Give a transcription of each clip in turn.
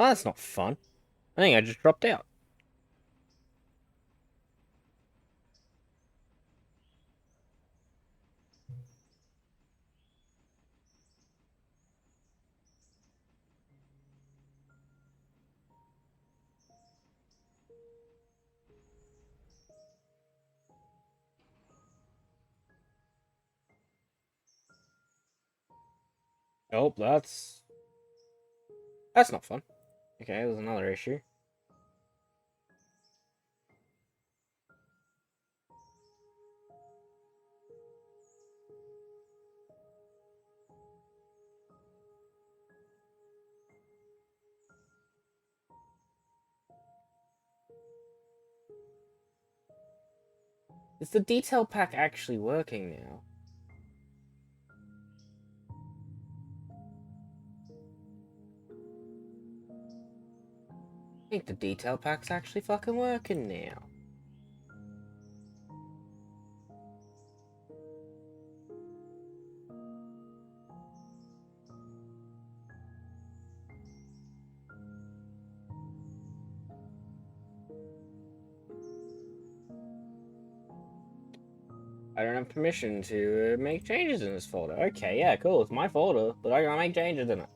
Oh, that's not fun. I think I just dropped out. Oh, that's not fun. Okay, there's another issue. Is the detail pack actually working now? I think the detail pack's actually fucking working now. I don't have permission to make changes in this folder. Okay, yeah, cool. It's my folder, but I gotta make changes in it.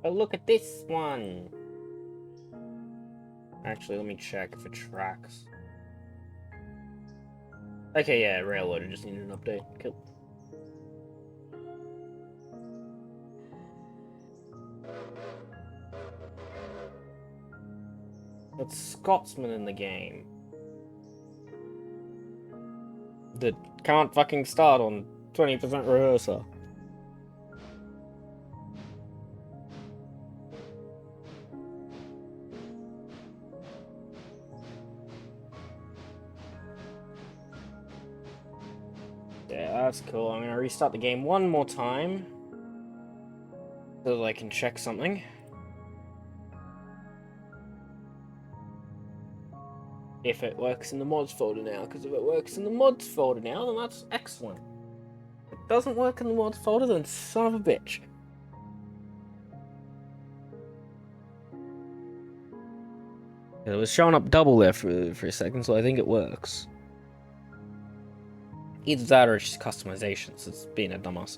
Oh, look at this one. Actually, let me check if it tracks. Okay, yeah, Railroad just needed an update. Cool. It's Scotsman in the game that can't fucking start on 20% rehearsal. Yeah, that's cool. I'm gonna restart the game one more time so that I can check something. If it works in the mods folder now, because if it works in the mods folder now, then that's excellent. If it doesn't work in the mods folder, then son of a bitch. It was showing up double there for a second, so I think it works. Either that or it's just customizations. It's being a dumbass.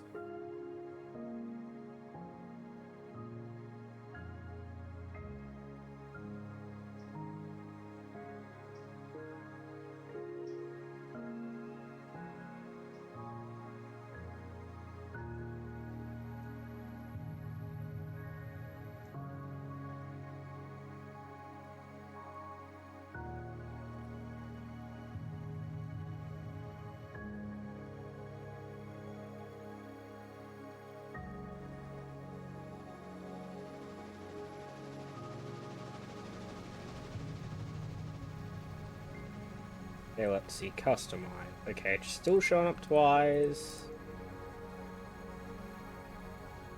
Okay, let's see. Customize. Okay, it's still showing up twice.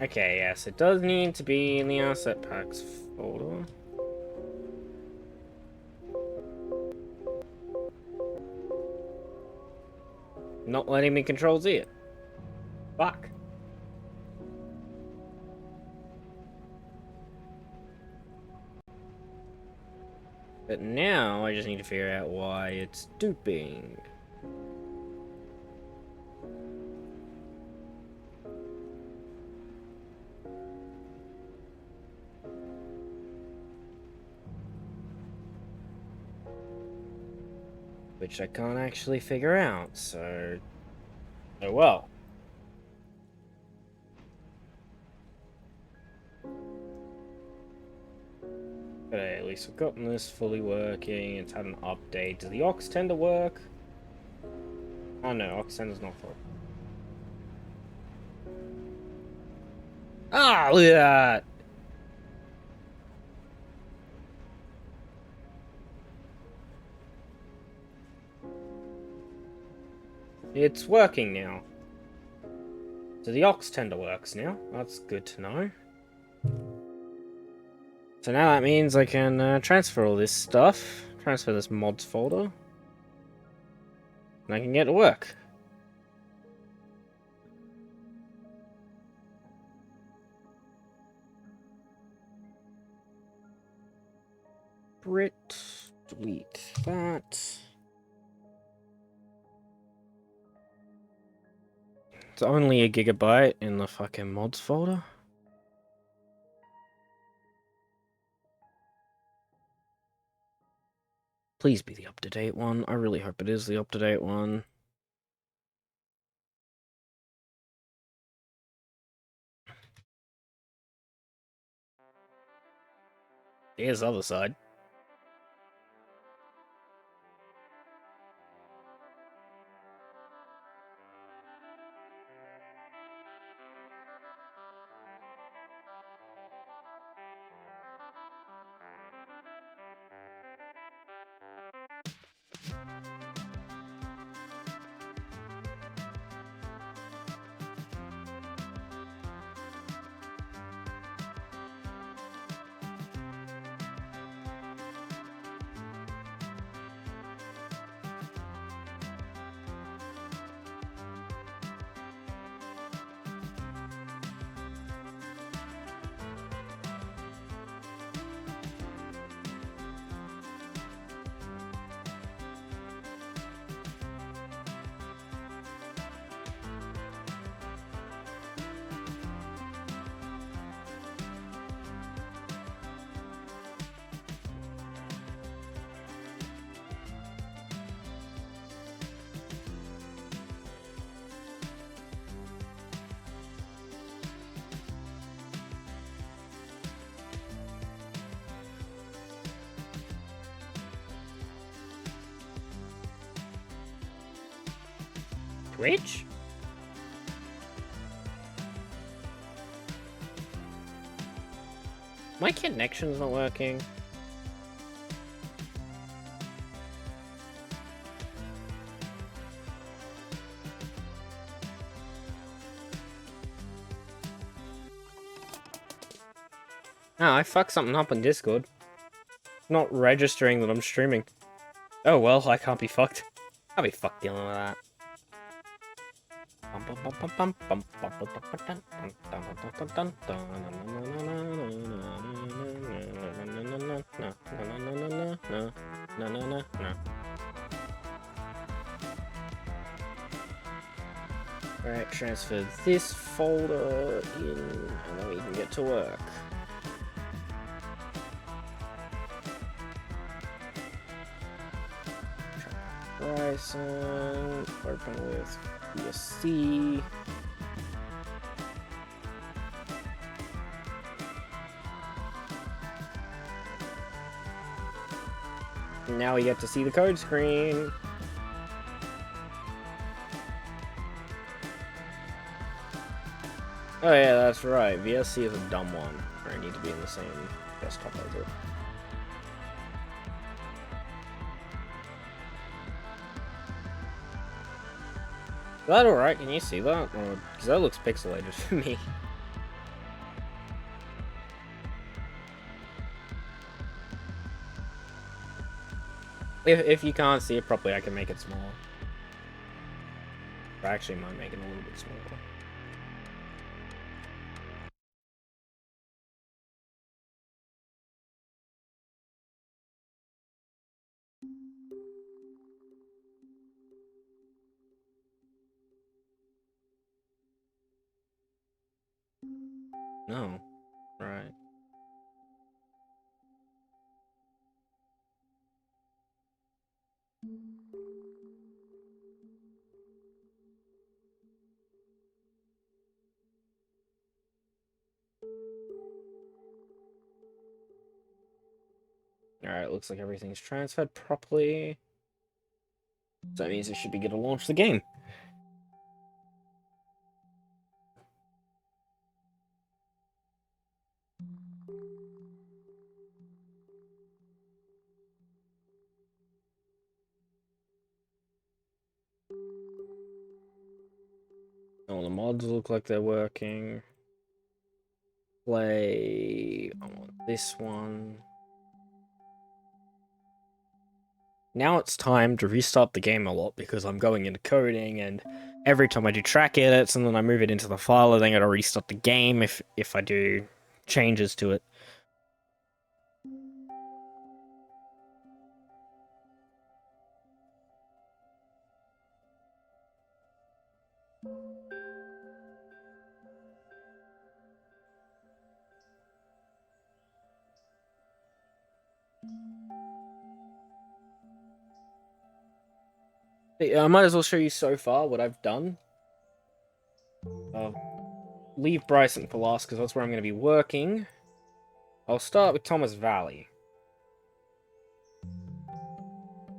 Okay, yes, it does need to be in the asset packs folder. Not letting me control Z it. Fuck. But now I just need to figure out why it's duping. Which I can't actually figure out, so... Oh well. But hey, at least we've gotten this fully working. It's had an update. Does the aux tender work? Oh no, aux tender's not full. Ah, look at that! It's working now. So the aux tender works now. That's good to know. So now that means I can transfer all this stuff. Transfer this mods folder. And I can get to work. Brit, delete that. It's only a gigabyte in the fucking mods folder. Please be the up-to-date one. I really hope it is the up-to-date one. Here's the other side. Twitch? My connection's not working. Oh, I fucked something up on Discord. Not registering that I'm streaming. Oh well, I can't be fucked. I'll be fucked dealing with that. Alright, transfer this folder in, and then we can get to work. Horizon, open with BSC. Now we get to see the code screen. Oh yeah, that's right. VSC is a dumb one. I need to be in the same desktop as it. Is that alright? Can you see that? Because that looks pixelated for me. If you can't see it properly, I can make it smaller. I actually might make it a little bit smaller. No. Right. Alright, looks like everything's transferred properly. So that means it should be good to launch the game. Oh, the mods look like they're working. Play. I want this one. Now it's time to restart the game a lot because I'm going into coding, and every time I do track edits and then I move it into the file, I then gotta restart the game if I do changes to it. I might as well show you so far what I've done. I'll leave Bryson for last because that's where I'm going to be working. I'll start with Thomas Valley.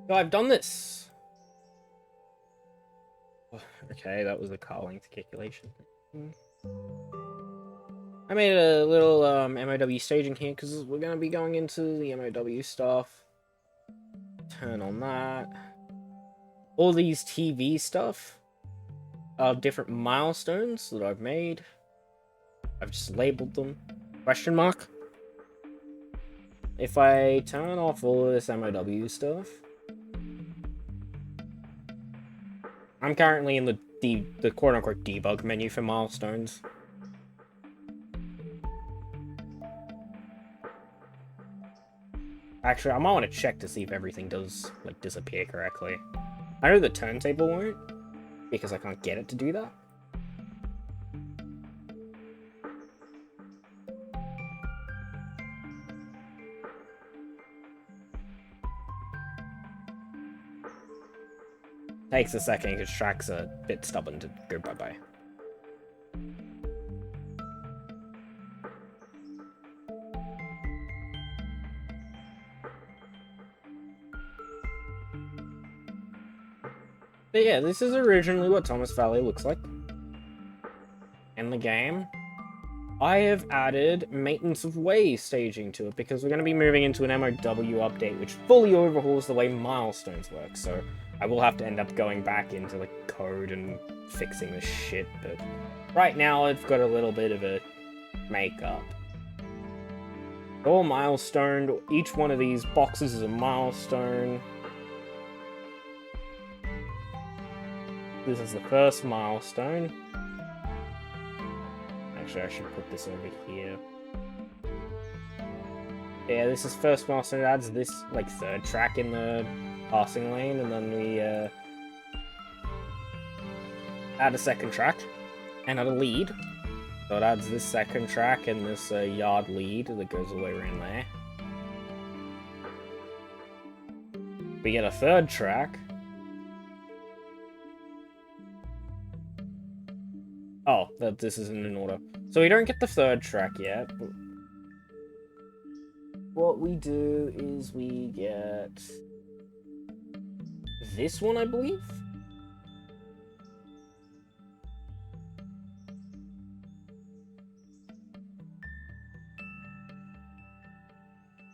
So I've done this. Okay, that was a car length calculation. I made a little MOW staging here because we're going to be going into the MOW stuff. Turn on that. All these TV stuff are different milestones that I've made. I've just labeled them. Question mark. If I turn off all of this MOW stuff, I'm currently in the quote-unquote debug menu for milestones. Actually, I might want to check to see if everything does like disappear correctly. I know the turntable won't, because I can't get it to do that. Takes a second because track's a bit stubborn to go bye-bye. But yeah, this is originally what Thomas Valley looks like in the game. I have added Maintenance of Way staging to it because we're going to be moving into an MOW update which fully overhauls the way milestones work, so I will have to end up going back into the code and fixing this shit, but right now I've got a little bit of a makeup. All milestone, each one of these boxes is a milestone. This is the first milestone. Actually, I should put this over here. Yeah, this is first milestone. It adds this, like, third track in the passing lane, and then we, add a second track, and add a lead. So it adds this second track and this, yard lead that goes all the way around there. We get a third track. Oh, this isn't in order. So we don't get the third track yet. But what we do is we get this one, I believe.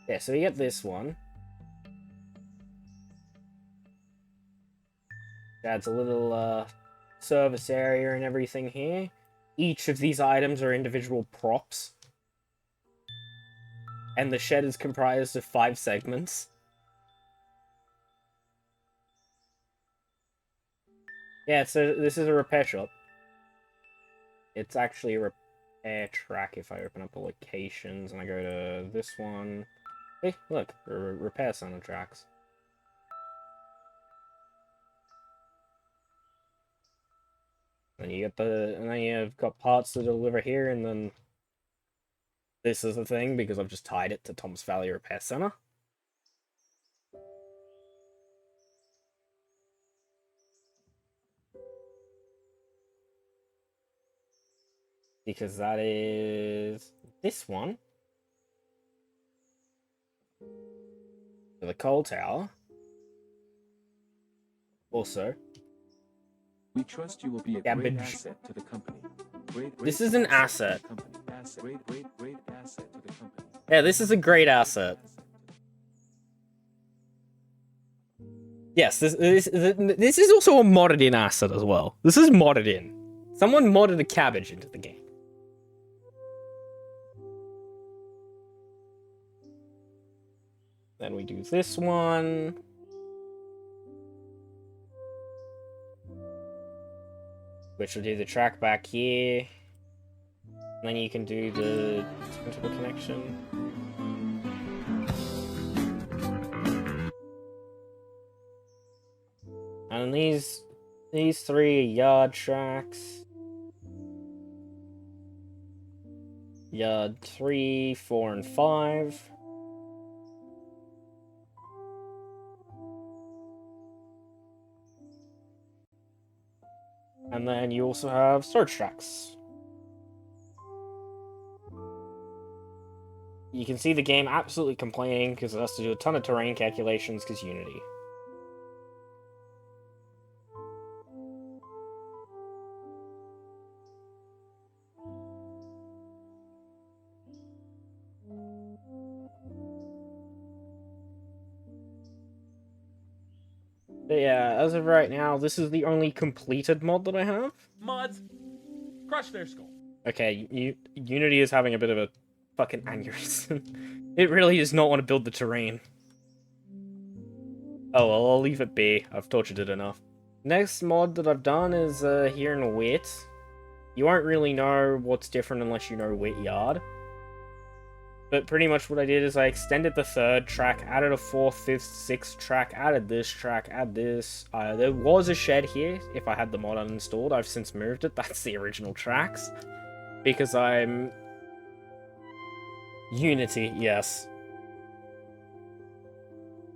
Yeah, so we get this one. Adds a little, service area and everything here. Each of these items are individual props. And the shed is comprised of 5 segments. Yeah, so this is a repair shop. It's actually a repair track if I open up the locations and I go to this one. Hey, look, repair center tracks. And then you've got parts to deliver here, and then this is the thing because I've just tied it to Thomas Valley Repair Center. Because that is this one. For the coal tower. Also, we trust you will be a great asset to the company. This is an asset. Great asset to the company. Yeah, this is a great asset. Yes, this is also a modded in asset as well. This is modded in. Someone modded a cabbage into the game. Then we do this one. Which will do the track back here. And then you can do the central connection. And these 3 are yard tracks. Yard 3, 4, and 5. And then you also have storage tracks. You can see the game absolutely complaining because it has to do a ton of terrain calculations because Unity. But yeah, as of right now, this is the only completed mod that I have. Mods, crush their skull. Okay, Unity is having a bit of a fucking aneurysm. It really does not want to build the terrain. Oh well, I'll leave it be. I've tortured it enough. Next mod that I've done is here in Wit. You won't really know what's different unless you know Wit Yard. But pretty much what I did is I extended the 3rd track, added a 4th, 5th, 6th track, added this track, add this. There was a shed here if I had the mod uninstalled. I've since moved it. That's the original tracks. Because I'm... Unity, yes.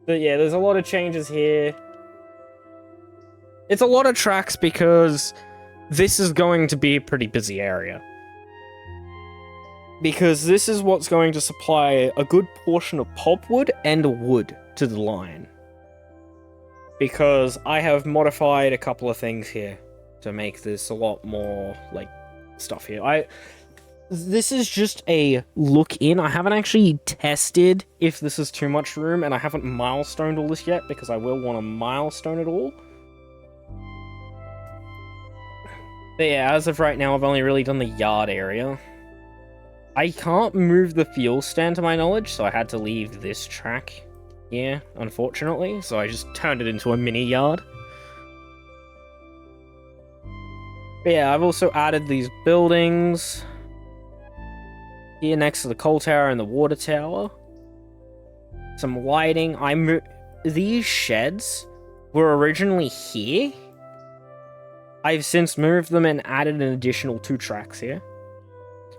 But yeah, there's a lot of changes here. It's a lot of tracks because this is going to be a pretty busy area. Because this is what's going to supply a good portion of pulpwood and wood to the line. Because I have modified a couple of things here to make this a lot more, like, stuff here. This is just a look in. I haven't actually tested if this is too much room, and I haven't milestoned all this yet, because I will want to milestone it all. But yeah, as of right now, I've only really done the yard area. I can't move the fuel stand to my knowledge, so I had to leave this track here, unfortunately. So I just turned it into a mini yard. But yeah, I've also added these buildings here next to the coal tower and the water tower. Some lighting. These sheds were originally here. I've since moved them and added an additional 2 tracks here.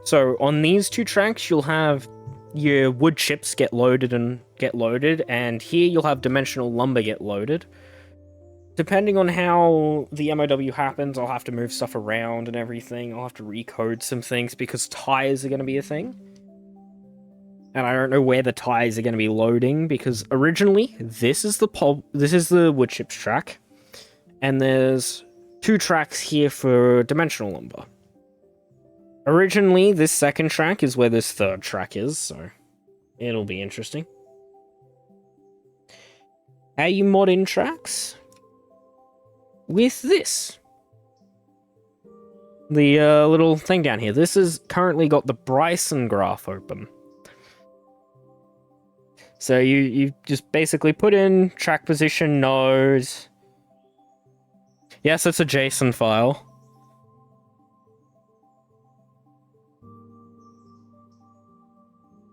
So on these 2 tracks, you'll have your wood chips get loaded, and here you'll have dimensional lumber get loaded. Depending on how the MOW happens, I'll have to move stuff around and everything. I'll have to recode some things because tires are going to be a thing. And I don't know where the tires are going to be loading because originally this is the wood chips track, and there's 2 tracks here for dimensional lumber. Originally, this 2nd track is where this 3rd track is, so it'll be interesting. How you mod in tracks? With this. The little thing down here. This has currently got the Bryson graph open. So you just basically put in track position nodes. Yes, it's a JSON file.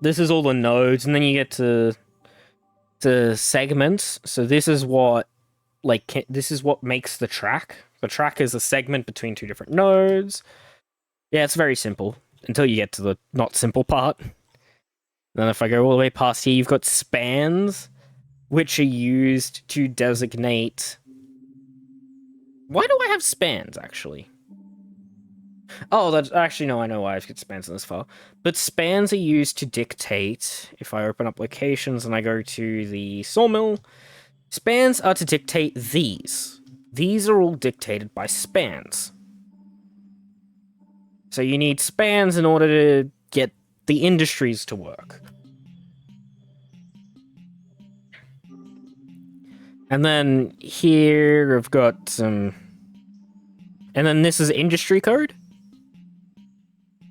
This is all the nodes, and then you get to segments. So this is what makes the track. The track is a segment between 2 different nodes. Yeah, it's very simple until you get to the not simple part. Then if I go all the way past here, you've got spans, which are used to designate... Why do I have spans, actually? Oh, that's actually, no, I know why I've got spans in this file. But spans are used to dictate, if I open up locations and I go to the sawmill, spans are to dictate these. These are all dictated by spans. So you need spans in order to get the industries to work. And then here I've got some And then this is industry code.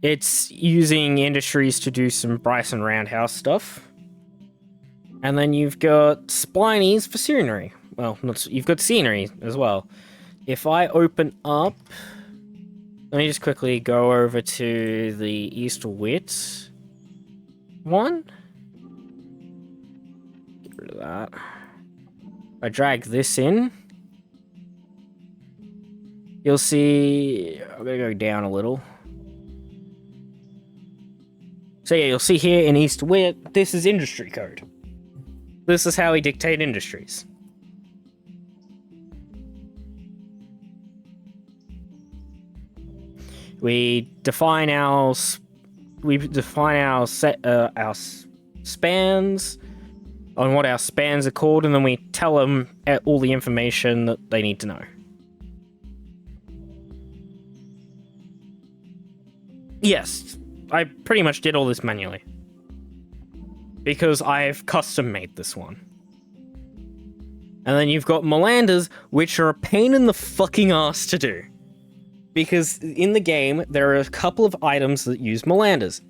It's using industries to do some Bryson Roundhouse stuff. And then you've got splinies for scenery. Well, you've got scenery as well. If I open up... Let me just quickly go over to the East Wit one. Get rid of that. I drag this in. You'll see... I'm going to go down a little. So yeah, you'll see here in East Wit, this is industry code. This is how we dictate industries. We define our spans on what our spans are called, and then we tell them all the information that they need to know. Yes, I pretty much did all this manually. Because I've custom made this one. And then you've got Melanders, which are a pain in the fucking ass to do. Because in the game, there are a couple of items that use Melanders.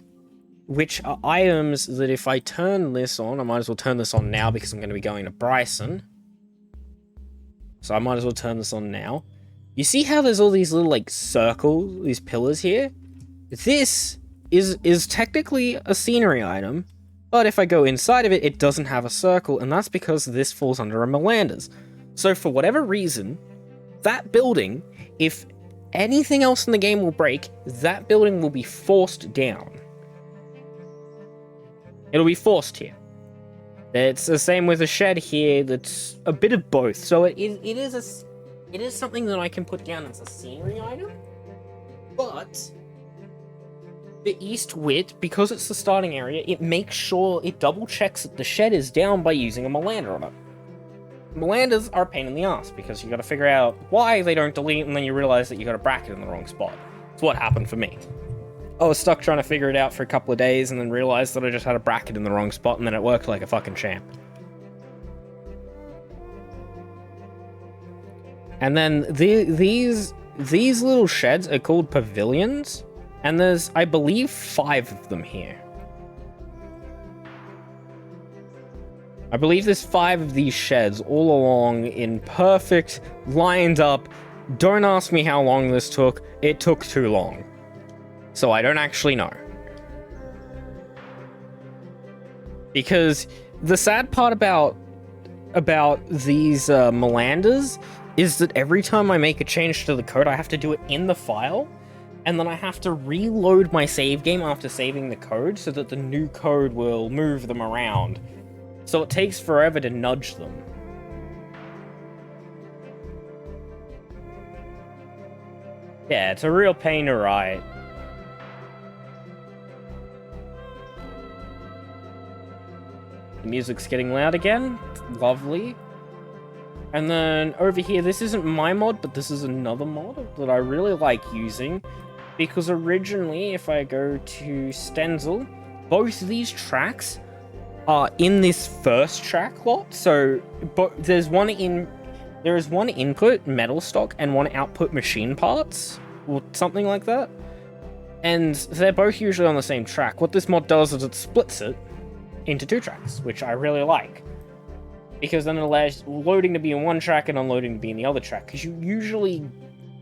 Which are items that if I turn this on, I might as well turn this on now because I'm going to be going to Bryson. So I might as well turn this on now. You see how there's all these little, like, circles, these pillars here? This is technically a scenery item, but if I go inside of it, it doesn't have a circle, and that's because this falls under a Melanders. So for whatever reason, that building, if anything else in the game will break, that building will be forced down. It'll be forced here. It's the same with a shed here that's a bit of both. So it is something that I can put down as a scenery item, but the East Wit, because it's the starting area, it makes sure it double checks that the shed is down by using a Melander on it. Melanders are a pain in the ass because you got to figure out why they don't delete, and then you realize that you got a bracket in the wrong spot. That's what happened for me. I was stuck trying to figure it out for a couple of days, and then realized that I just had a bracket in the wrong spot, and then it worked like a fucking champ. And then these little sheds are called pavilions. And there's, I believe, 5 of them here. I believe there's 5 of these sheds all along in perfect, lined up. Don't ask me how long this took. It took too long. So I don't actually know. Because the sad part about these Melanders is that every time I make a change to the code, I have to do it in the file. And then I have to reload my save game after saving the code so that the new code will move them around. So it takes forever to nudge them. Yeah, it's a real pain to write. The music's getting loud again. It's lovely. And then over here, this isn't my mod, but this is another mod that I really like using. Because originally, if I go to Stenzel, both these tracks are in this first track lot. So, but there is one input metal stock and one output machine parts, or something like that. And they're both usually on the same track. What this mod does is it splits it into 2 tracks, which I really like. Because then it allows loading to be in one track and unloading to be in the other track. Because you usually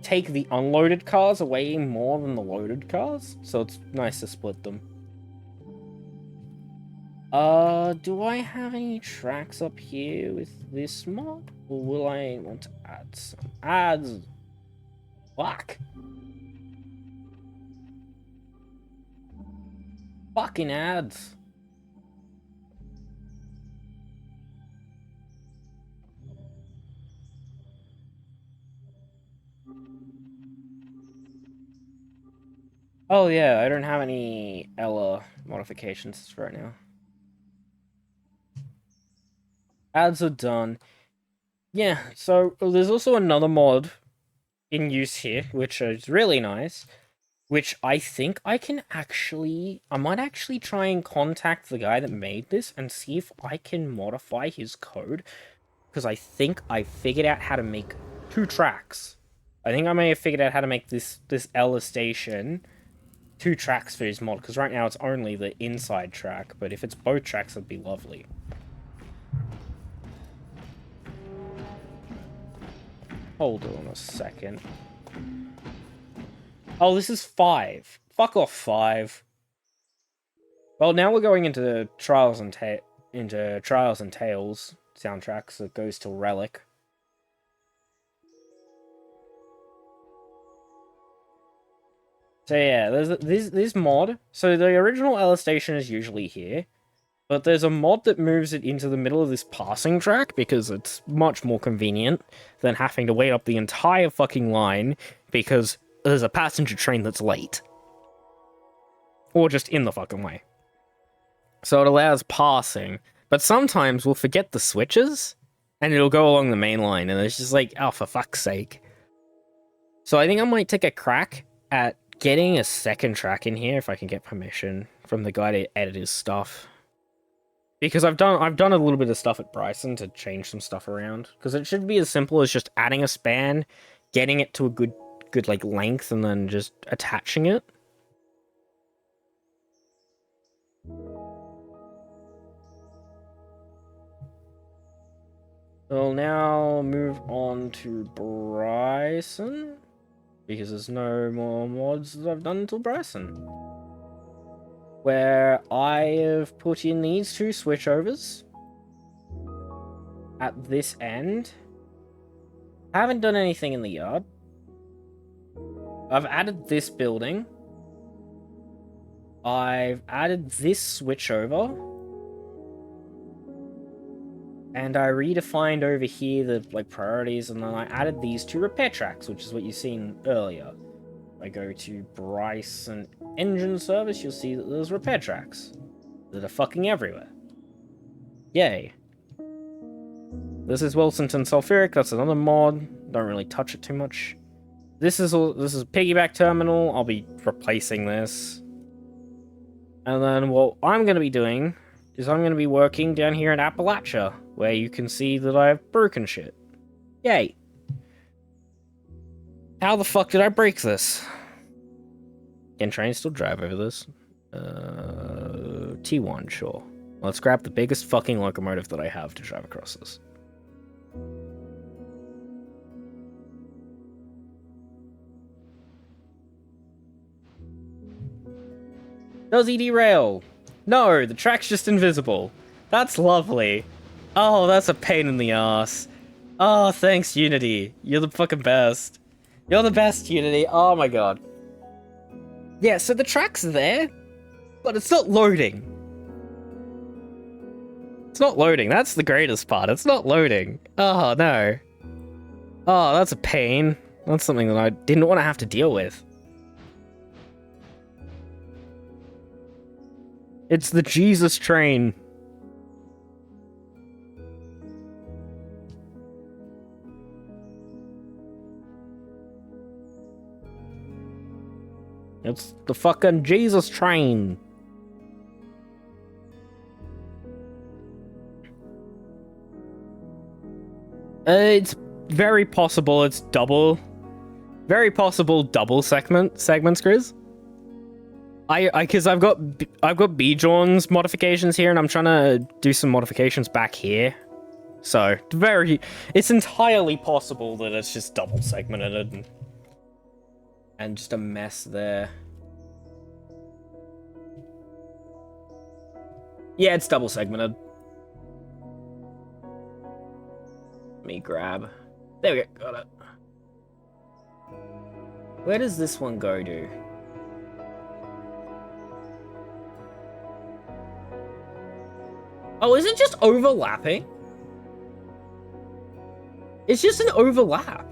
take the unloaded cars away more than the loaded cars, so it's nice to split them. Do I have any tracks up here with this mod? Or will I want to add some ads? Fuck. Fucking ads. Oh yeah, I don't have any Ella modifications right now. Ads are done. Yeah, so there's also another mod in use here, which is really nice, which I think I might actually try and contact the guy that made this and see if I can modify his code, because I think I figured out how to make 2 tracks I think I may have figured out how to make this Ella station 2 tracks for his mod, because right now it's only the inside track, but if it's both tracks, it'd be lovely. Hold on a second. Oh, this is 5. Fuck off, 5. Well, now we're going into Trials and Tales soundtracks that goes to Relic. So yeah, there's this mod. So the original Ella station is usually here, but there's a mod that moves it into the middle of this passing track because it's much more convenient than having to wait up the entire fucking line because there's a passenger train that's late. Or just in the fucking way. So it allows passing, but sometimes we'll forget the switches, and it'll go along the main line, and it's just like, oh, for fuck's sake. So I think I might take a crack at getting a second track in here if I can get permission from the guy to edit his stuff. Because I've done a little bit of stuff at Bryson to change some stuff around. Because it should be as simple as just adding a span, getting it to a good like length, and then just attaching it. We'll now move on to Bryson, because there's no more mods that I've done until Bryson, where I have put in these 2 switchovers at this end. I haven't done anything in the yard. I've added this building. I've added this switchover. And I redefined over here the priorities, and then I added these 2 repair tracks, which is what you've seen earlier. If I go to Bryson Engine Service, you'll see that there's repair tracks that are fucking everywhere. Yay. This is Wilsonton Sulfuric, that's another mod. Don't really touch it too much. This is Piggyback Terminal, I'll be replacing this. And then what I'm going to be doing is I'm going to be working down here in Appalachia, where you can see that I have broken shit. Yay. How the fuck did I break this? Can trains still drive over this? T1, sure. Let's grab the biggest fucking locomotive that I have to drive across this. Does he derail? No, the track's just invisible. That's lovely. Oh, that's a pain in the ass. Oh, thanks, Unity. You're the fucking best. You're the best, Unity. Oh my god. Yeah, so the track's there, but it's not loading. It's not loading. That's the greatest part. It's not loading. Oh, no. Oh, that's a pain. That's something that I didn't want to have to deal with. It's the Jesus train. It's the fucking Jesus train. It's very possible it's double. Very possible double segments, Grizz. Because I've got Bjorn's modifications here, and I'm trying to do some modifications back here. So it's entirely possible that it's just double segmented and just a mess there. Yeah, it's double segmented. Let me grab. There we go, got it. Where does this one go to? Oh, is it just overlapping? It's just an overlap.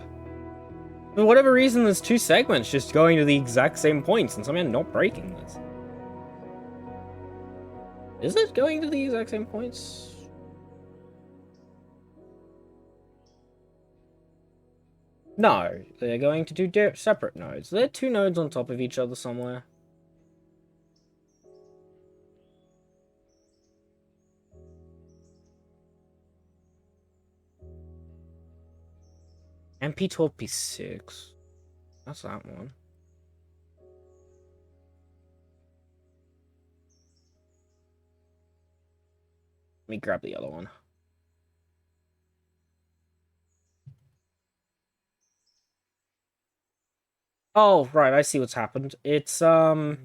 For whatever reason, there's 2 segments just going to the exact same points, and somehow not breaking this. Is it going to the exact same points? No, they're going to 2 separate nodes. There are 2 nodes on top of each other somewhere. MP12, P6. That's that one. Let me grab the other one. Oh, right, I see what's happened. It's, Oh,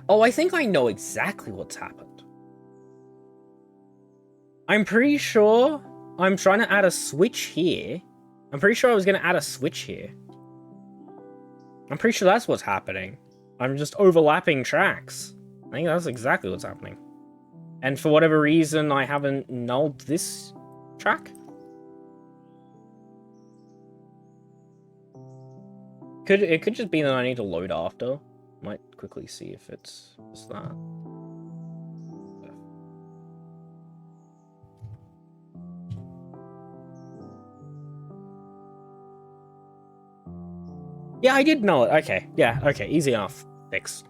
I think I know exactly what's happened. I'm pretty sure I'm trying to add a switch here. I'm pretty sure I was going to add a switch here. I'm pretty sure that's what's happening. I'm just overlapping tracks. I think that's exactly what's happening. And for whatever reason, I haven't nulled this track. It could just be that I need to load after. Might quickly see if it's just that. Yeah, I did know it. Okay. Yeah, okay. Easy enough. Fix.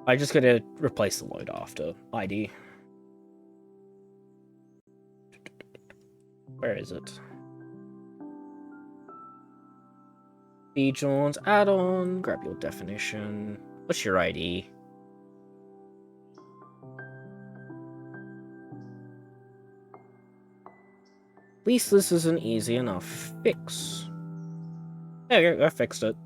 I just gotta replace the load after ID. Where is it? Bjones add-on. Grab your definition. What's your ID? At least this is an easy enough fix. There you go, I fixed it.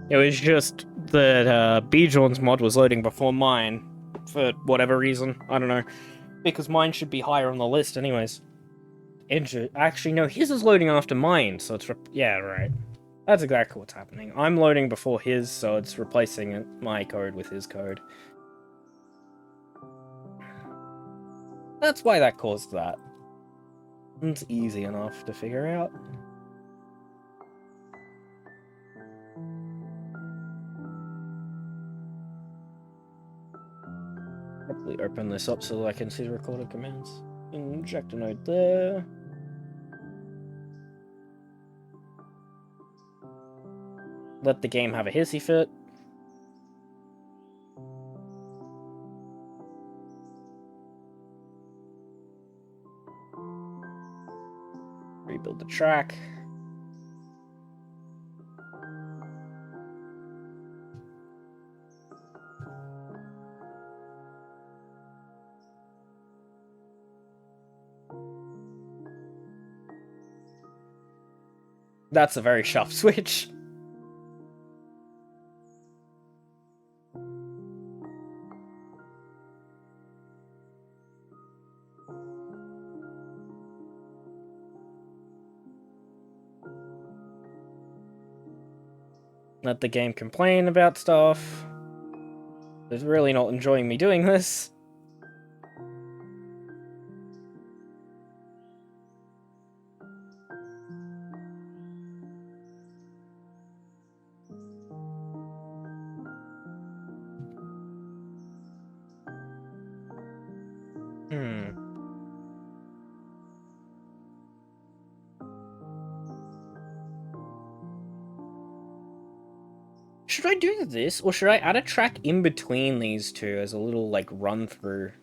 It was just that Bjones mod was loading before mine. For whatever reason. I don't know. Because mine should be higher on the list anyways. Actually, no, his is loading after mine, so it's... Yeah, right. That's exactly what's happening. I'm loading before his, so it's replacing my code with his code. That's why that caused that. It's easy enough to figure out. Probably open this up so that I can see the recorded commands. Inject a node there. Let the game have a hissy fit. Rebuild the track. That's a very sharp switch. Let the game complain about stuff. It's really not enjoying me doing this. Should I do this, or should I add a track in between these two as a little, like, run-through?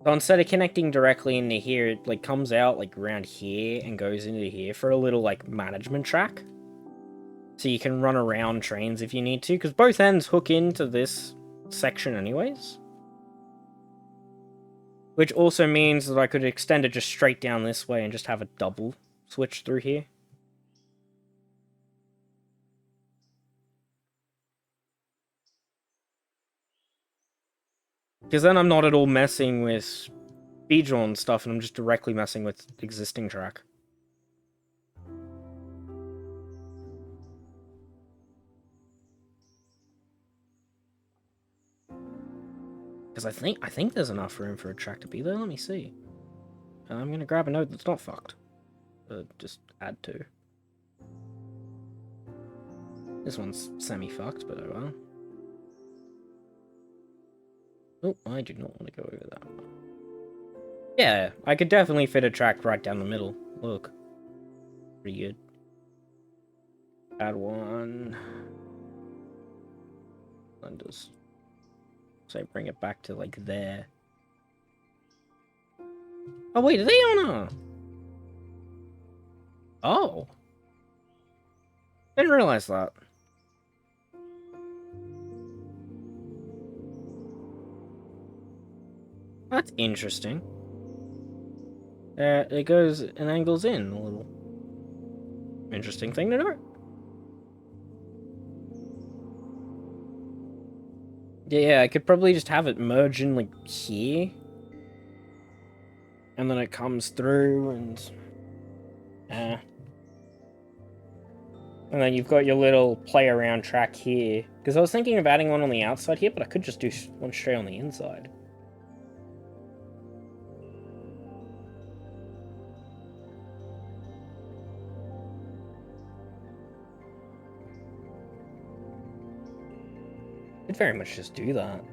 So instead of connecting directly into here, it, like, comes out, like, around here and goes into here for a little, like, management track? So you can run around trains if you need to, because both ends hook into this section anyways. Which also means that I could extend it just straight down this way and just have a double switch through here. Because then I'm not at all messing with Bjones stuff, and I'm just directly messing with existing track. Because I think there's enough room for a track to be there. Let me see. I'm gonna grab a node that's not fucked. Just add to. This one's semi-fucked, but oh well. Oh, I do not want to go over that one. Yeah, I could definitely fit a track right down the middle. Look. Pretty good. Add one. And just say bring it back to like there. Oh wait, are they on a? Oh, didn't realize that. That's interesting. It goes and angles in a little. Interesting thing to know. Yeah, I could probably just have it merge in like here. And then it comes through and... And then you've got your little play around track here. Because I was thinking of adding one on the outside here, but I could just do one straight on the inside. Could very much just do that.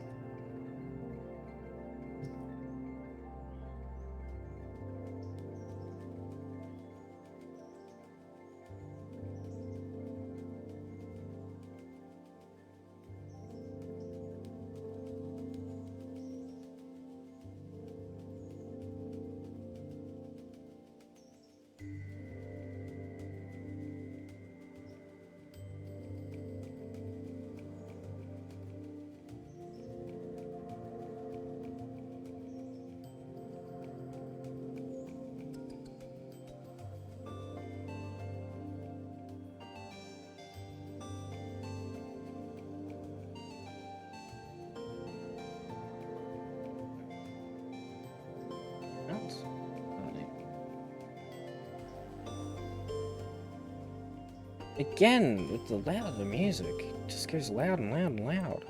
Again, with the louder music, it just goes loud and loud and loud.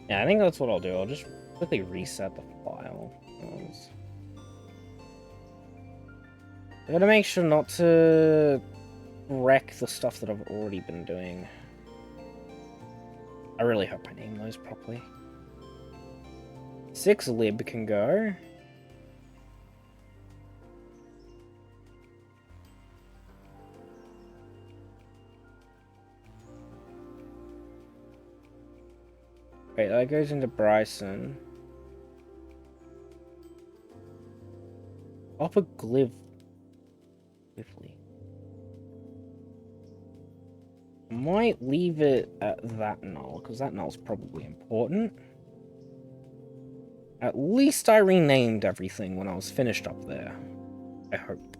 Yeah, I think that's what I'll do. I'll just quickly reset the file. I gotta make sure not to wreck the stuff that I've already been doing. I really hope I name those properly. 6 lib can go. Wait, that goes into Bryson. I'll put Glivly. I might leave it at that null, because that null's probably important. At least I renamed everything when I was finished up there. I hope.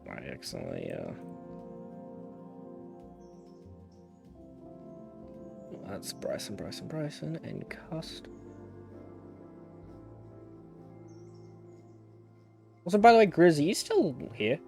I accidentally, that's Bryson, and cust. Also, by the way, Grizz, are you still here?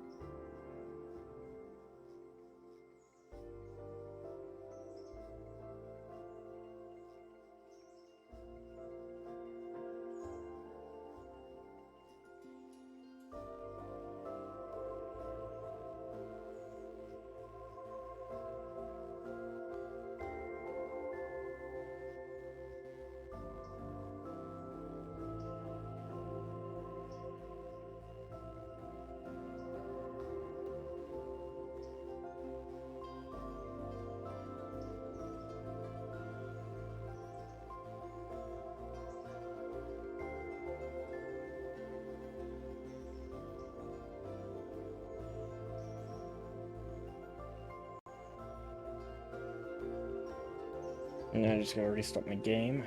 No, I just gotta restart my game.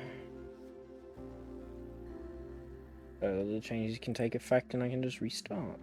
The changes can take effect and I can just restart.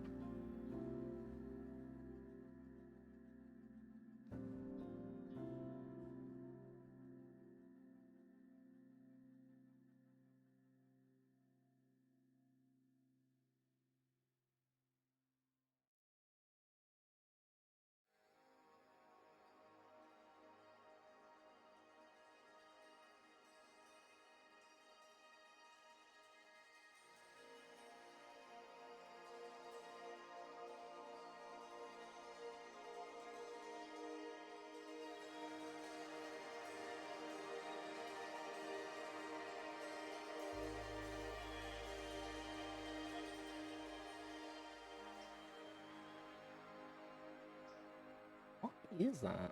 is that?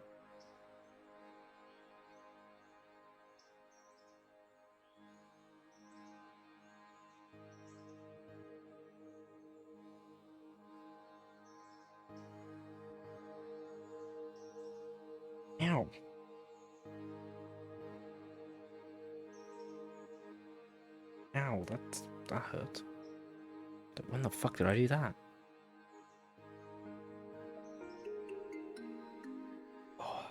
Ow. Ow, that hurt. When the fuck did I do that? Oh.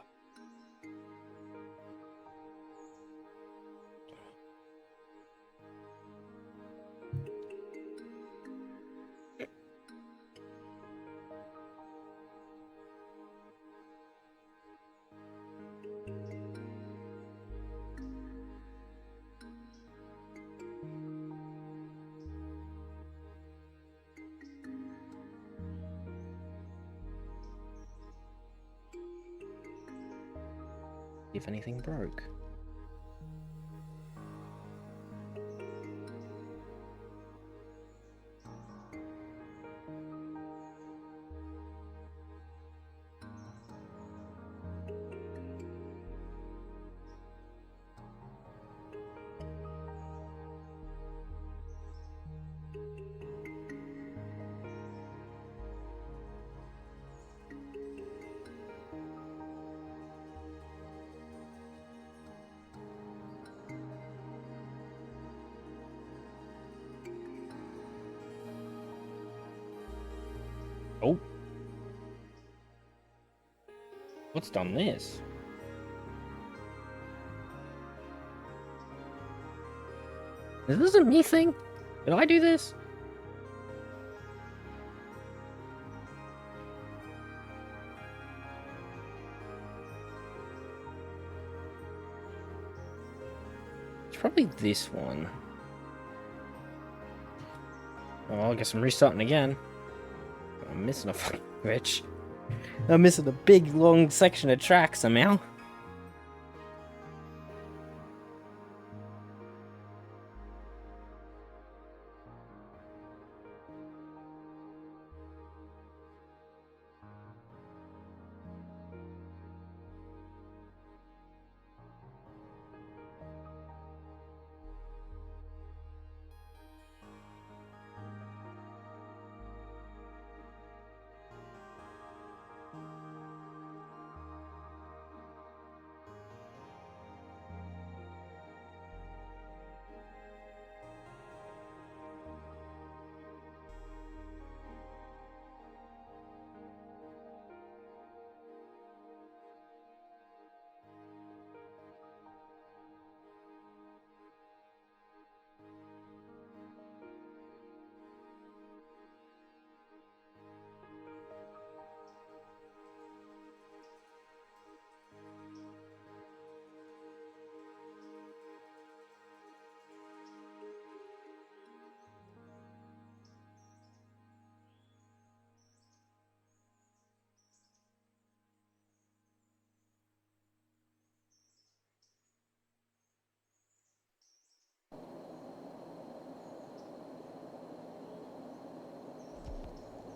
If anything broke. Oh. What's done this? Is this a me thing? Did I do this? It's probably this one. Oh, I guess I'm restarting again. I'm missing a fucking glitch. I'm missing a big long section of track somehow.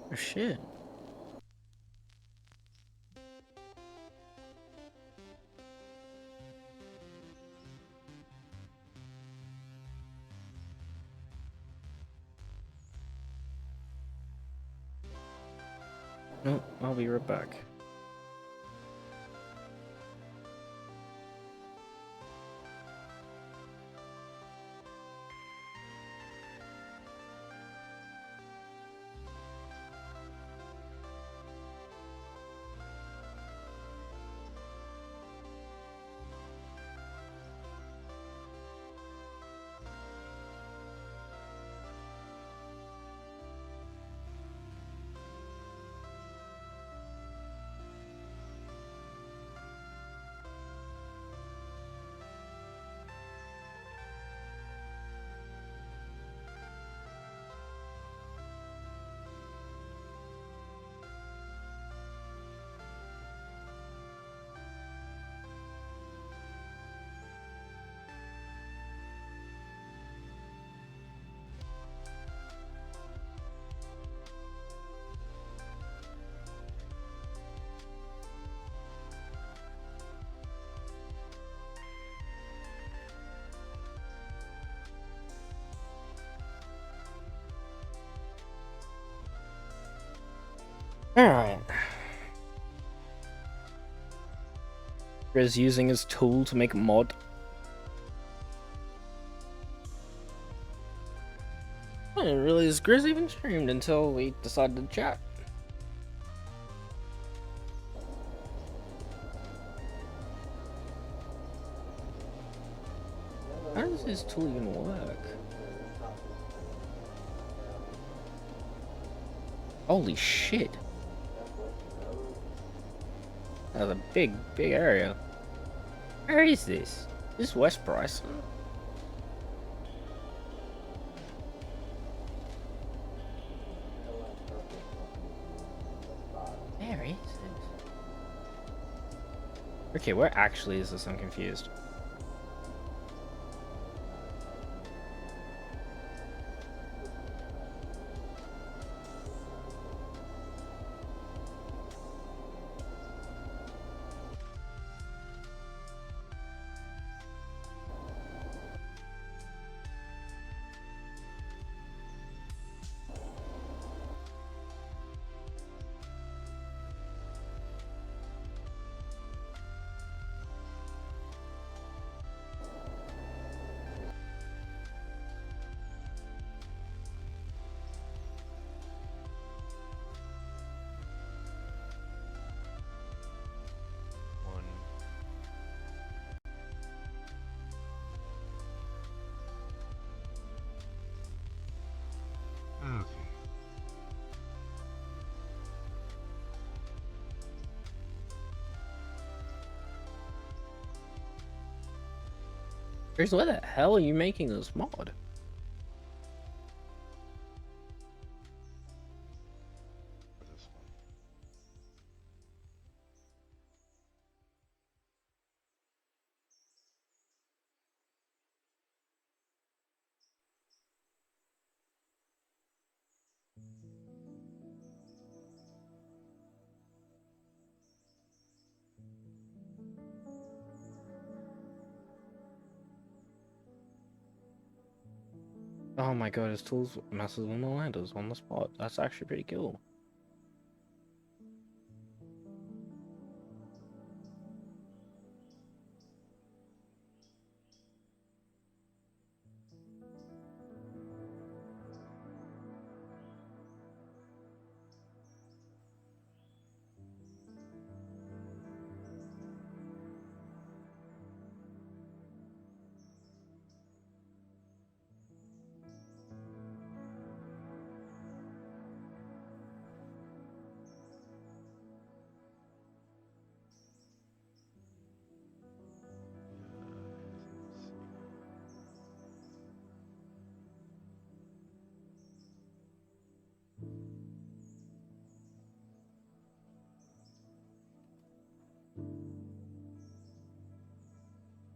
Oh shit. No, I'll be right back. Grizz using his tool to make a mod. I didn't realize Grizz even streamed until we decided to chat. How does this tool even work? Holy shit. That's a big area. Where is this? This is West Bryson? Where is it? Okay, where actually is this? I'm confused. Okay. Chris, where the hell are you making this mod? For this one. Oh my god, his tools messes with Miranda's on the spot. That's actually pretty cool.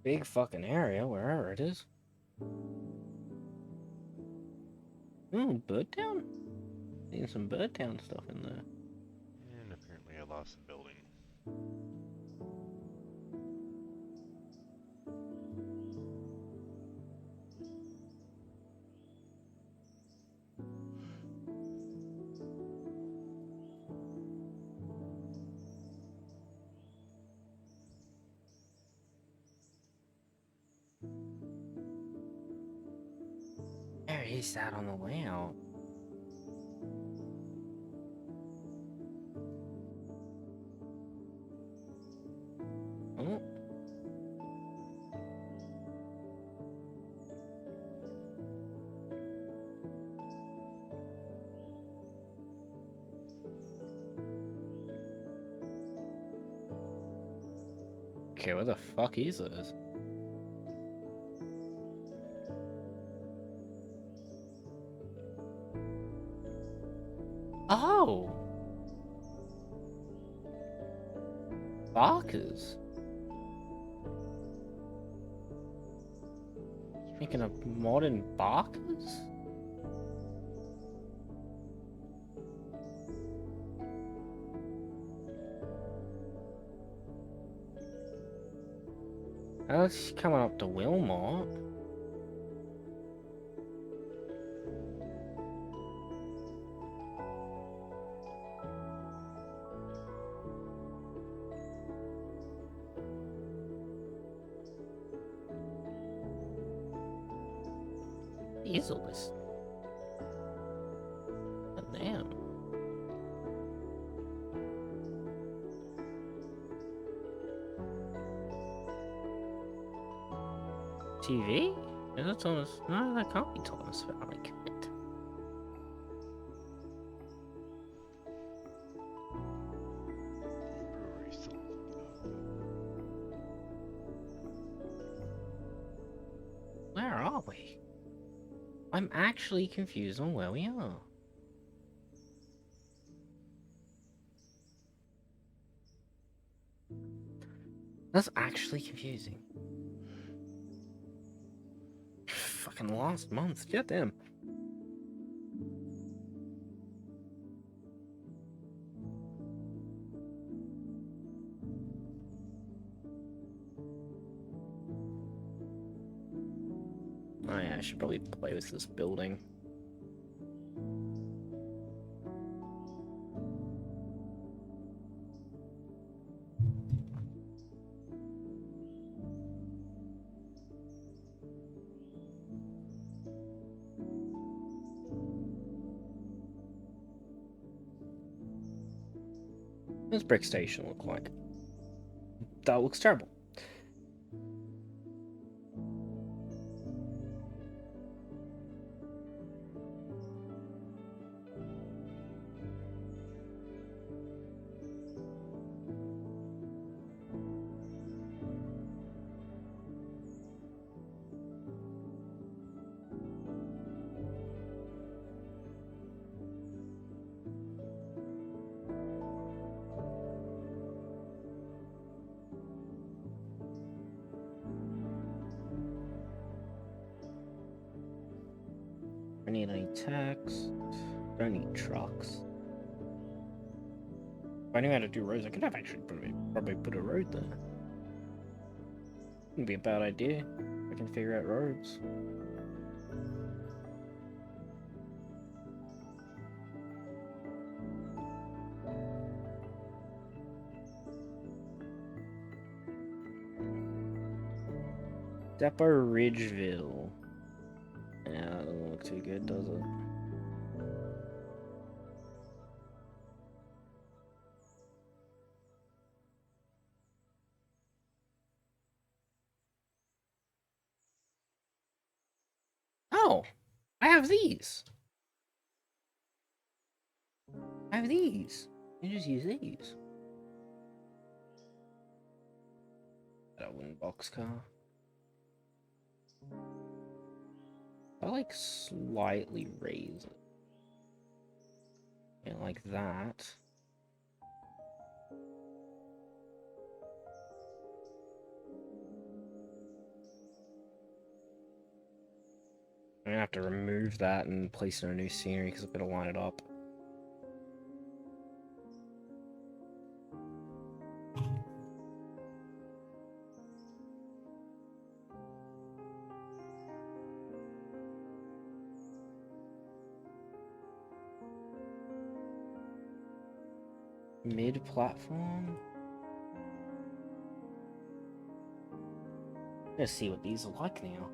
Big fucking area, wherever it is. Oh, Bird Town? Seeing some Bird Town stuff in there. And apparently I lost the building. Where is that on the way out? Oh. Okay, where the fuck is this? Oh! Barkers. Making a modern Barkers? That's coming up to Wilmot. is all this? God damn. TV? Is that Thomas? No, that can't be Thomas Valley. Correct. Brewery still. Where are we? I'm actually confused on where we are. That's actually confusing. Fucking last month, get them. Oh yeah, I should probably play with this building. What does Brick Station look like? That looks terrible. I need any text. Don't need trucks. If I knew how to do roads, I could have actually probably put a road there. Wouldn't be a bad idea. I can figure out roads. Depot Ridgeville. Yeah, that doesn't look too good, does it? Oh, I have these. I have these. You just use these. That wooden boxcar. I like slightly raise it. Yeah, like that. I'm gonna have to remove that and place it in a new scenery because I'm gonna line it up. Mid-platform? Let's see what these are like now.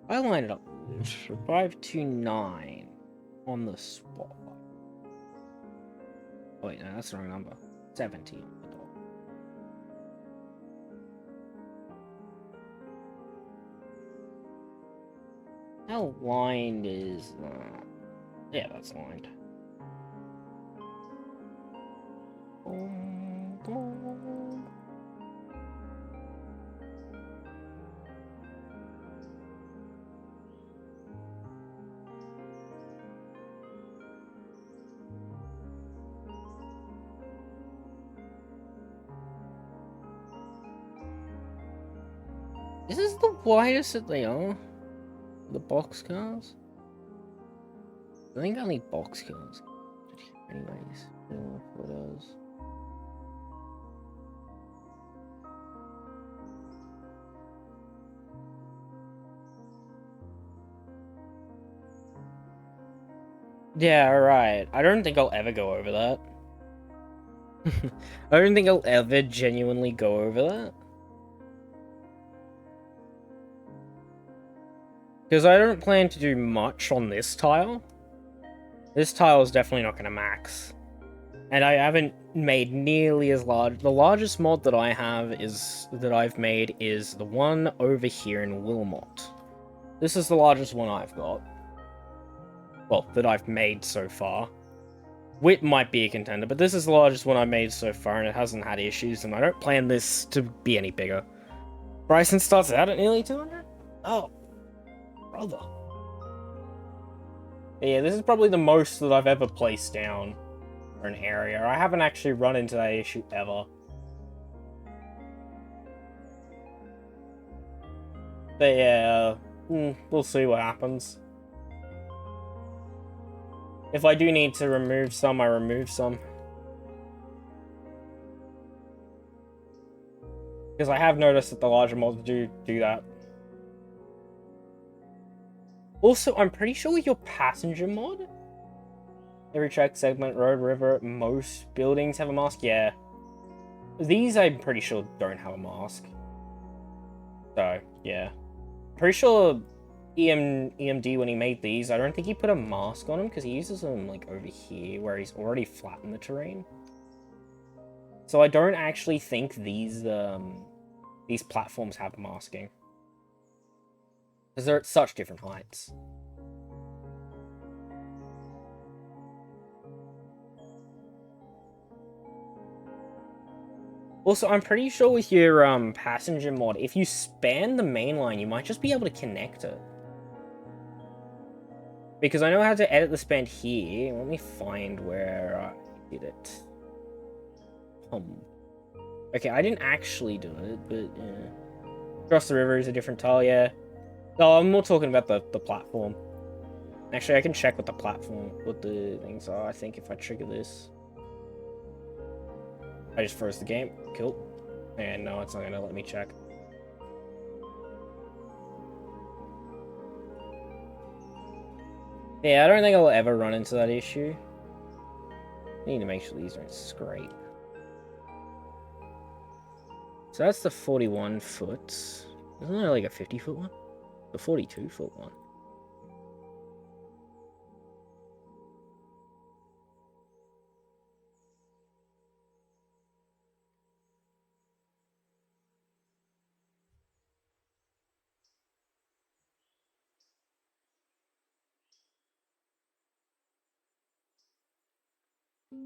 I lined it up 529 on the spot. Oh, wait, no, that's the wrong number. 17 on the dot. How lined is that? Yeah, that's lined. Boom, boom. This is the widest that they are. The boxcars. I think only boxcars. Anyways, what else? Yeah, right. I don't think I'll ever go over that. I don't think I'll ever genuinely go over that. Because I don't plan to do much on this tile. This tile is definitely not going to max. And I haven't made nearly as large. The largest mod that I have that I've made is the one over here in Wilmot. This is the largest one I've got. Well, that I've made so far. Wit might be a contender, but this is the largest one I've made so far, and it hasn't had issues, and I don't plan this to be any bigger. Bryson starts out at nearly 200? Oh. Brother. Yeah, this is probably the most that I've ever placed down for an area. I haven't actually run into that issue ever. But yeah, we'll see what happens. If I do need to remove some, I remove some. Because I have noticed that the larger mods do that. Also, I'm pretty sure with your passenger mod, every track, segment, road, river, most buildings have a mask. Yeah. These, I'm pretty sure, don't have a mask. So, yeah. Pretty sure EMD, when he made these, I don't think he put a mask on him, because he uses them, like, over here, where he's already flattened the terrain. So I don't actually think these platforms have masking. Because they're at such different heights. Also, I'm pretty sure with your passenger mod, if you span the main line, you might just be able to connect it. Because I know how to edit the span here. Let me find where I did it. Okay, I didn't actually do it, but yeah. Across the river is a different tile, yeah. No, I'm more talking about the platform. Actually, I can check what the things are, I think, if I trigger this. I just froze the game. Cool. And no, it's not gonna let me check. Yeah, I don't think I'll ever run into that issue. I need to make sure these don't scrape. So that's the 41 foot. Isn't there like a 50-foot one? The 42-foot one.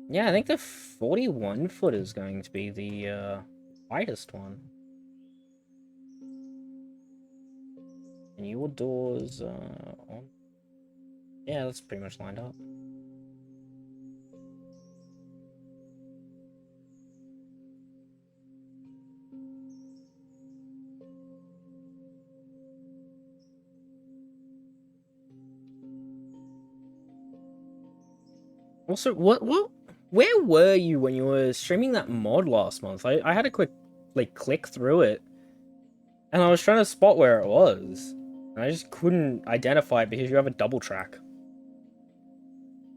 Yeah, I think the 41 foot is going to be the widest one. And your doors on. Yeah, that's pretty much lined up. Also, where were you when you were streaming that mod last month? I had a quick, like, click through it. And I was trying to spot where it was. And I just couldn't identify it because you have a double track.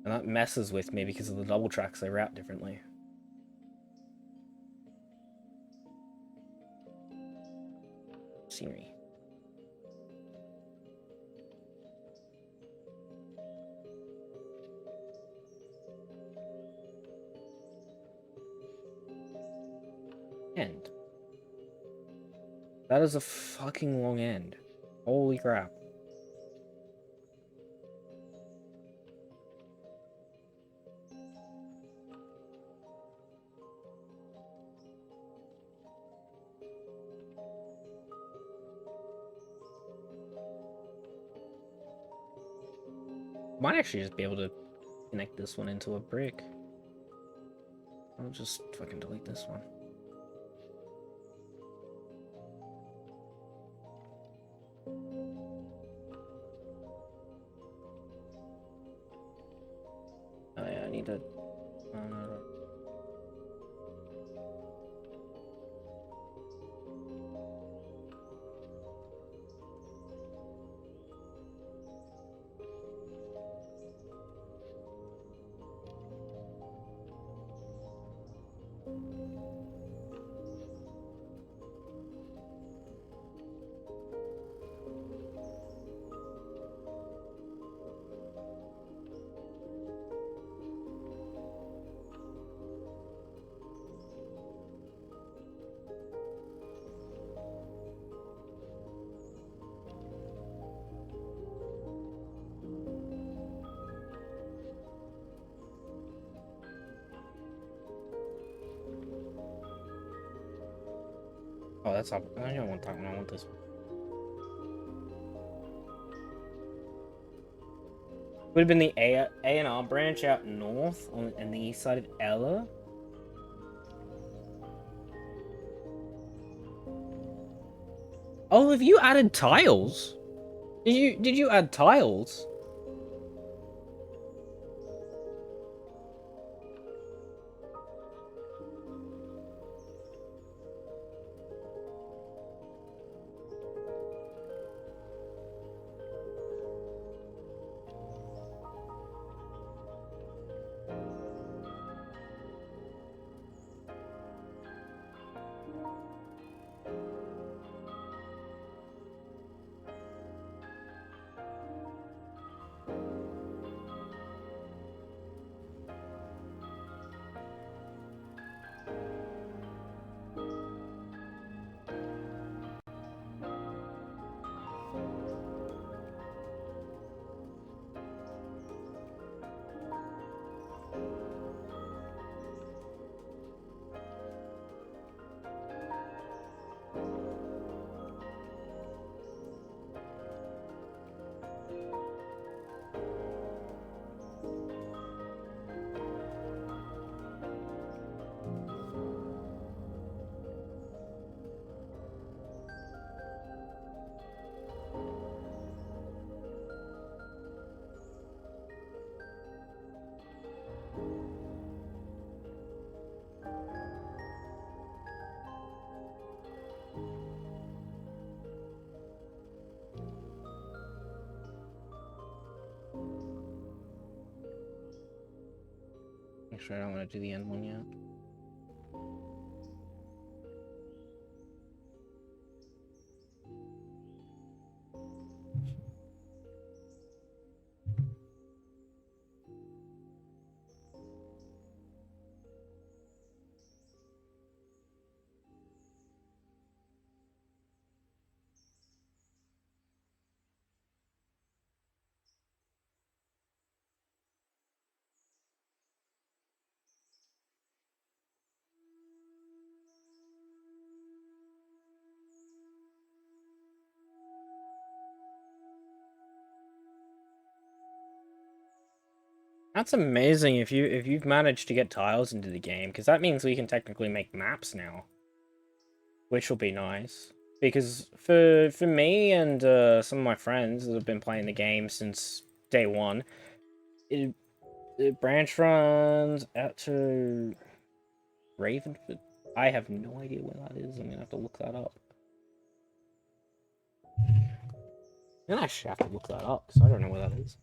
And that messes with me because of the double tracks, they route differently. Scenery. End. That is a fucking long end. Holy crap. Might actually just be able to connect this one into a brick. I'll just fucking delete this one. need to... no. Oh, that's up. I don't want that one. I want this one. Would have been the A&R branch out north on the east side of Ella. Oh, have you added tiles? Did you add tiles? Make sure I don't want to do the end one yet. That's amazing if you've managed to get tiles into the game, because that means we can technically make maps now, which will be nice. Because for me and some of my friends that have been playing the game since day one, it branch runs out to Ravenford. I have no idea where that is. I'm gonna have to look that up. I'm gonna actually have to look that up because I don't know where that is.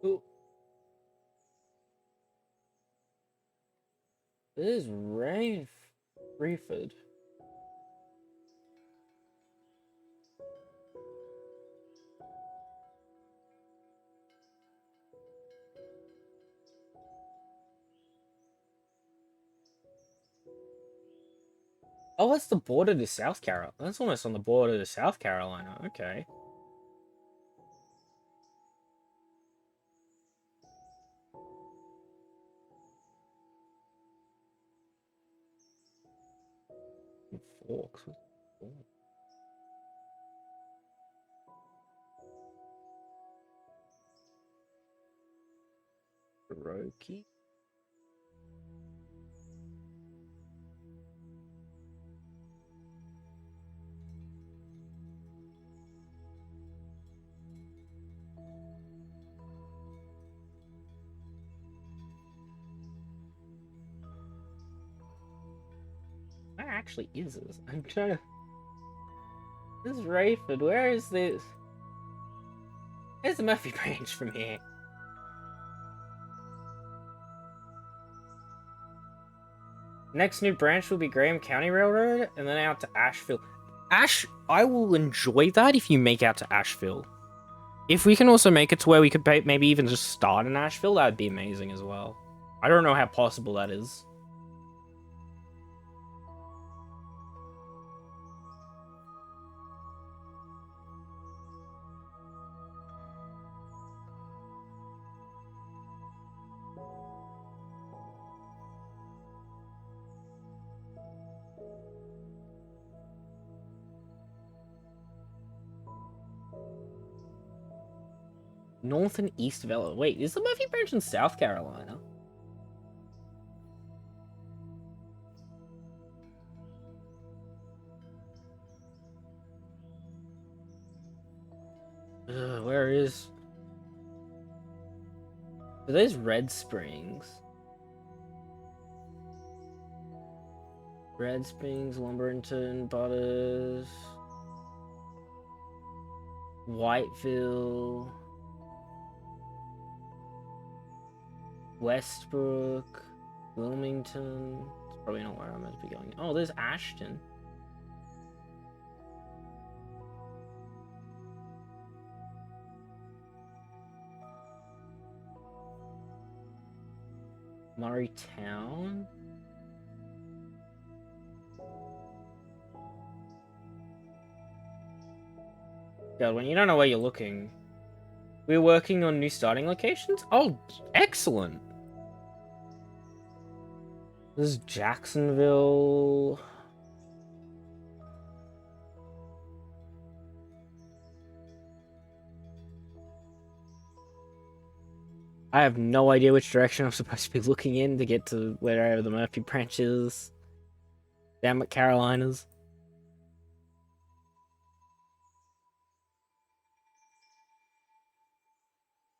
Ooh. This is Rayford. Oh, that's the border to South Carolina. That's almost on the border to South Carolina. Okay. Forks. Forks. Roki. Where actually is this? I'm trying to... This is Rayford. Where is this? Where's the Murphy branch from here? Next new branch will be Graham County Railroad, and then out to Asheville. I will enjoy that if you make out to Asheville. If we can also make it to where we could maybe even just start in Asheville, that would be amazing as well. I don't know how possible that is. North and East Vela. Wait, is the Murphy branch in South Carolina? Where is... So there's Red Springs. Red Springs, Lumberton, Butters... Whiteville... Westbrook, Wilmington. It's probably not where I'm meant to be going. Oh, there's Ashton. Murraytown. God, when you don't know where you're looking. We're working on new starting locations? Oh, excellent. This is Jacksonville. I have no idea which direction I'm supposed to be looking in to get to wherever the Murphy branch is. Damn it, Carolinas.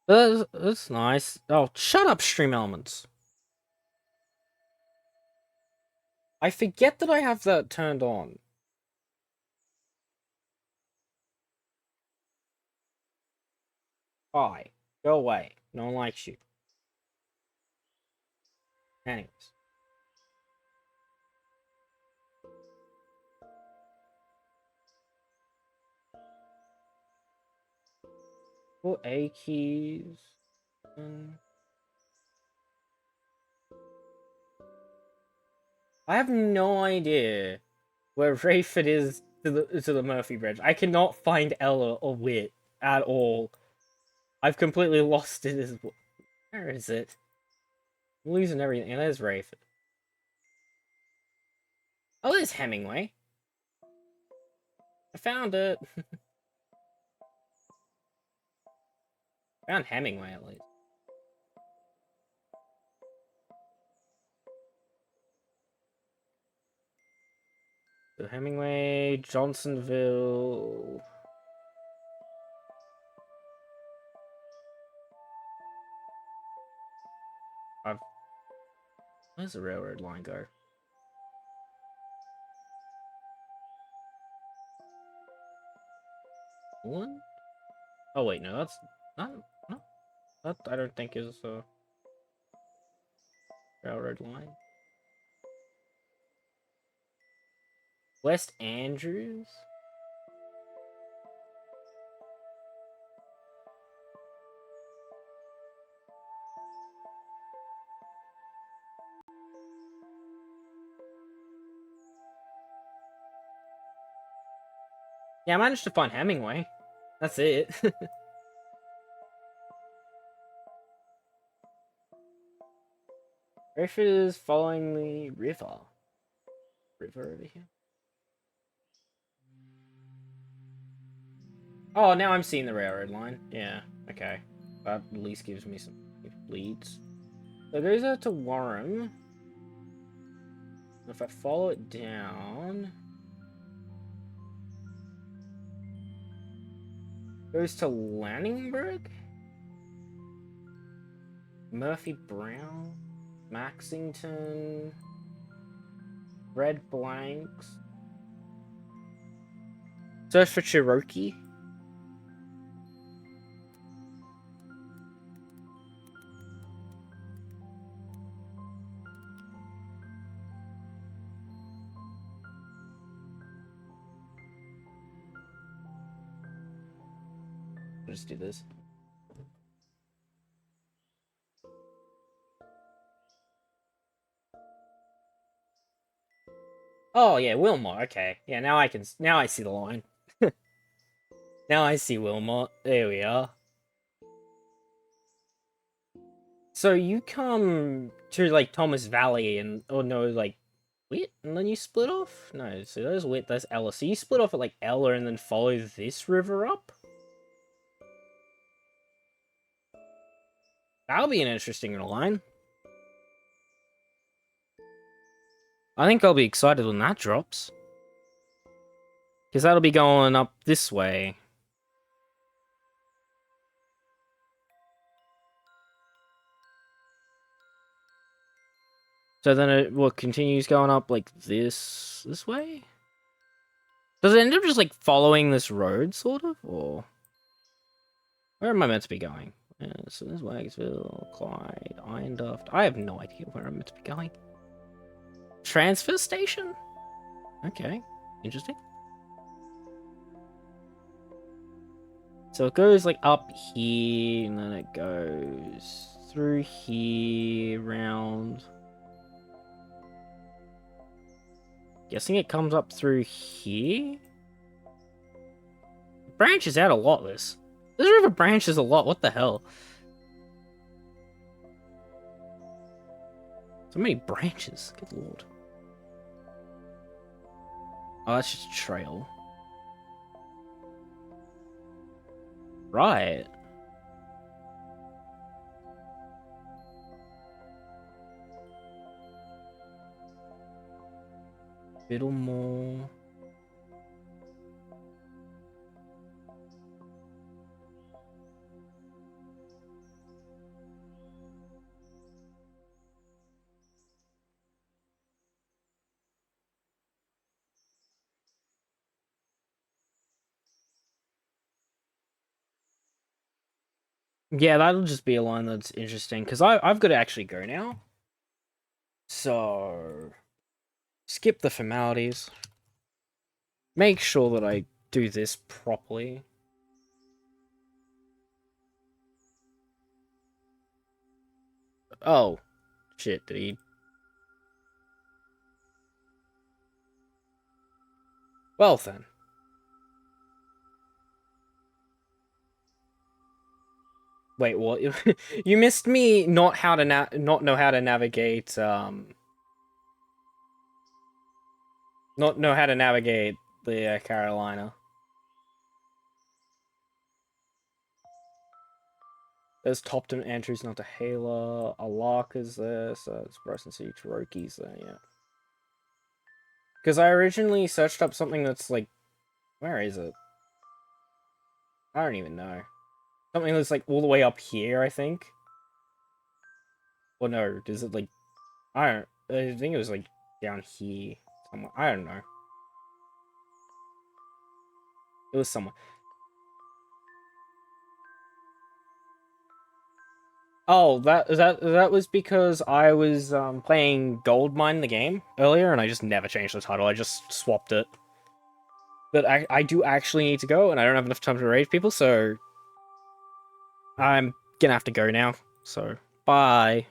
That's nice. Oh, shut up, Stream Elements. I forget that I have that turned on. Bye. Go away. No one likes you. Anyways. Oh, A keys. I have no idea where Rayford is to the Murphy Bridge. I cannot find Ella or Wit at all. I've completely lost it as well. Where is it? I'm losing everything. And there's Rayford. Oh, there's Hemingway. I found it. Found Hemingway at least. So Hemingway, Johnsonville. Where's the railroad line go? One? Oh wait, no, that's not. No, that I don't think is a railroad line. West Andrews? Yeah, I managed to find Hemingway. That's it. Rayford is following the river. River over here. Oh, now I'm seeing the railroad line. Yeah, okay. That at least gives me some leads. So it goes out to Warren. If I follow it down, goes to Lanningbrook, Murphy Brown, Maxington, Red Blanks. Search for Cherokee. Just do this. Oh yeah, Wilmot. Okay, yeah. Now I see the line. Now I see Wilmot. There we are. So you come to like Thomas Valley and no, like Whit, and then you split off. No, so there's Whit, there's Ella. So you split off at like Ella and then follow this river up. That'll be an interesting line. I think I'll be excited when that drops. Because that'll be going up this way. So then it continues going up like this way? Does it end up just like following this road, sort of? Or where am I meant to be going? Yeah, so there's Wagsville, Clyde, Ironduft. I have no idea where I'm meant to be going. Transfer station? Okay, interesting. So it goes like up here, and then it goes through here, round. Guessing it comes up through here? It branches out a lot, this river branches a lot, what the hell? So many branches, good lord. Oh, that's just a trail. Right. Biddlemore. Yeah, that'll just be a line that's interesting, because I've got to actually go now. So, skip the formalities. Make sure that I do this properly. Oh, shit, did he... Well then. Wait, what? You missed me not know how to navigate, not know how to navigate the Carolina. There's Topton, Andrews, Nantahala, Alaka's there, so it's Bryson City, Cherokee's there, yeah. Because I originally searched up something that's like... Where is it? I don't even know. Something that's like all the way up here, I think. Or no, is it like... I think it was like down here somewhere. I don't know. It was somewhere. Oh, that was because I was playing Goldmine the game earlier, and I just never changed the title. I just swapped it. But I do actually need to go, and I don't have enough time to raid people, so I'm gonna have to go now. So, bye.